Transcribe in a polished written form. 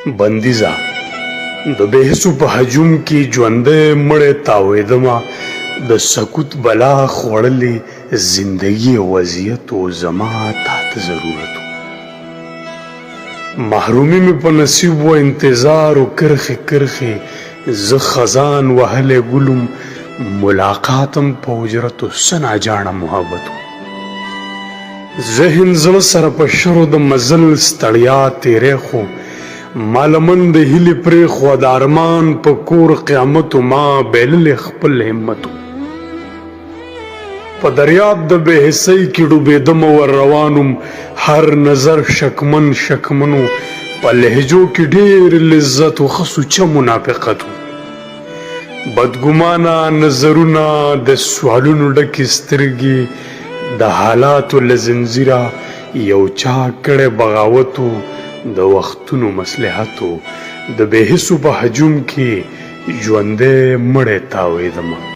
بندیزه د بهسو په هجوم کې ژوندی مړی تاوېدمه د سکوت بلا خوړلې زندګي وضعیت و زما تاته ضرورت محرومي مې په نصیب و انتظار و کرخې کرخې زه خزان وهلی ګلم ملاقاتم په اجرتو څه ناجاڼه محبت و ذهن زړه سره په شرو د مزل ستړیا تیری خو ما لمن د هیلې پرېښوه د ارمان په کور قیامتو ما بایللی خپل همتو په دریاب د بېحسۍ کې ډوبېدم ور روانم هر نظر شکمن شکمنو په لهجو کې ډېر لذت و ښه سوچه منافقت و بدګمانه نظرونه د سوالونو ډکې سترګې د حالاتو له زنځیره یو چا کړی بغاوت و د وختونو مصلحت و د بېحسو په هجوم کې ژوندی مړی تاوېدمه